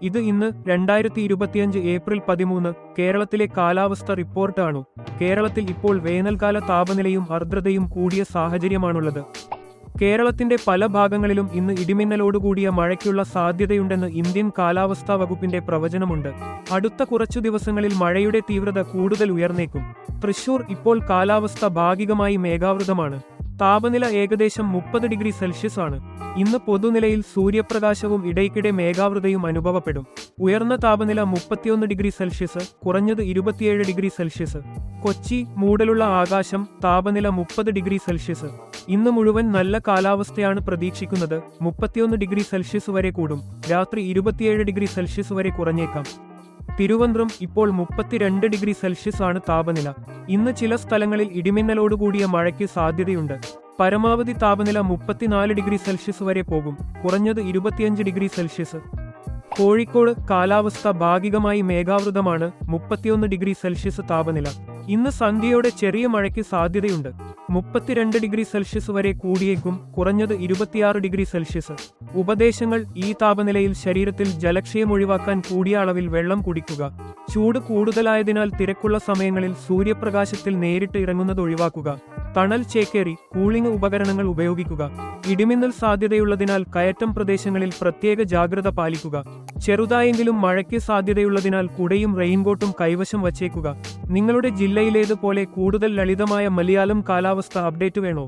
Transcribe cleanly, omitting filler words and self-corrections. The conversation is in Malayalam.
ഇത് ഇന്ന് 2025 ഏപ്രിൽ 13 കേരളത്തിലെ കാലാവസ്ഥ റിപ്പോർട്ടാണു. കേരളത്തിൽ ഇപ്പോൾ വേനൽക്കാല താപനിലയും ആർദ്രതയും കൂടിയ സാഹചര്യമാണുള്ളത്. കേരളത്തിന്റെ പല ഭാഗങ്ങളിലും ഇന്ന് ഇടിമിന്നലോടുകൂടിയ മഴയ്ക്കുള്ള സാധ്യതയുണ്ടെന്ന് ഇന്ത്യൻ കാലാവസ്ഥാ വകുപ്പിന്റെ പ്രവചനമുണ്ട്. അടുത്ത കുറച്ചു ദിവസങ്ങളിൽ മഴയുടെ തീവ്രത കൂടുതൽ ഉയർന്നേക്കും. തൃശൂർ ഇപ്പോൾ കാലാവസ്ഥ ഭാഗികമായി മേഘാവൃതമാണ്. താപനില ഏകദേശം 30 ഡിഗ്രി സെൽഷ്യസ് ആണ്. ഇന്ന് പൊതുനിലയിൽ സൂര്യപ്രകാശവും ഇടയ്ക്കിടെ മേഘാവൃതയും അനുഭവപ്പെടും. ഉയർന്ന താപനില 31 ഡിഗ്രി സെൽഷ്യസ്, കുറഞ്ഞത് 27 ഡിഗ്രി സെൽഷ്യസ്. കൊച്ചി മൂടലുള്ള ആകാശം, താപനില 30 ഡിഗ്രി സെൽഷ്യസ്. ഇന്ന് മുഴുവൻ നല്ല കാലാവസ്ഥയാണ് പ്രതീക്ഷിക്കുന്നത്. 31 ഡിഗ്രി സെൽഷ്യസ് വരെ കൂടും. രാത്രി 27 ഡിഗ്രി സെൽഷ്യസ് വരെ കുറഞ്ഞേക്കാം. തിരുവനന്തപുരം ഇപ്പോൾ 32 ഡിഗ്രി സെൽഷ്യസ് ആണ് താപനില. ഇന്ന് ചില സ്ഥലങ്ങളിൽ ഇടിമിന്നലോടുകൂടിയ മഴയ്ക്ക് സാധ്യതയുണ്ട്. പരമാവധി താപനില 34 ഡിഗ്രി സെൽഷ്യസ് വരെ പോകും. കുറഞ്ഞത് 25 ഡിഗ്രി സെൽഷ്യസ്. കോഴിക്കോട് കാലാവസ്ഥ ഭാഗികമായി മേഘാവൃതമാണ്. 31 ഡിഗ്രി സെൽഷ്യസ് താപനില. ഇന്ന് സന്ധ്യയോടെ ചെറിയ മഴയ്ക്ക് സാധ്യതയുണ്ട്. 32 ഡിഗ്രി സെൽഷ്യസ് വരെ കൂടിയേക്കും. കുറഞ്ഞത് 26 ഡിഗ്രി സെൽഷ്യസ്. ഉപദേശങ്ങൾ: ഈ താപനിലയിൽ ശരീരത്തിൽ ജലക്ഷയം ഒഴിവാക്കാൻ കൂടിയ അളവിൽ വെള്ളം കുടിക്കുക. ചൂട് കൂടുതലായതിനാൽ തിരക്കുള്ള സമയങ്ങളിൽ സൂര്യപ്രകാശത്തിൽ നേരിട്ട് ഇറങ്ങുന്നത് ഒഴിവാക്കുക. തണൽ ചേക്കേറി കൂളിംഗ് ഉപകരണങ്ങൾ ഉപയോഗിക്കുക. ഇടിമിന്നൽ സാധ്യതയുള്ളതിനാൽ കയറ്റം പ്രദേശങ്ങളിൽ പ്രത്യേക ജാഗ്രത പാലിക്കുക. ചെറുതായെങ്കിലും മഴയ്ക്ക് സാധ്യതയുള്ളതിനാൽ കുടയും റെയിൻകോട്ടും കൈവശം വച്ചേക്കുക. നിങ്ങളുടെ ജില്ലയിലേതുപോലെ കൂടുതൽ ലളിതമായ മലയാളം കാലാവസ്ഥ അപ്ഡേറ്റ് വേണോ?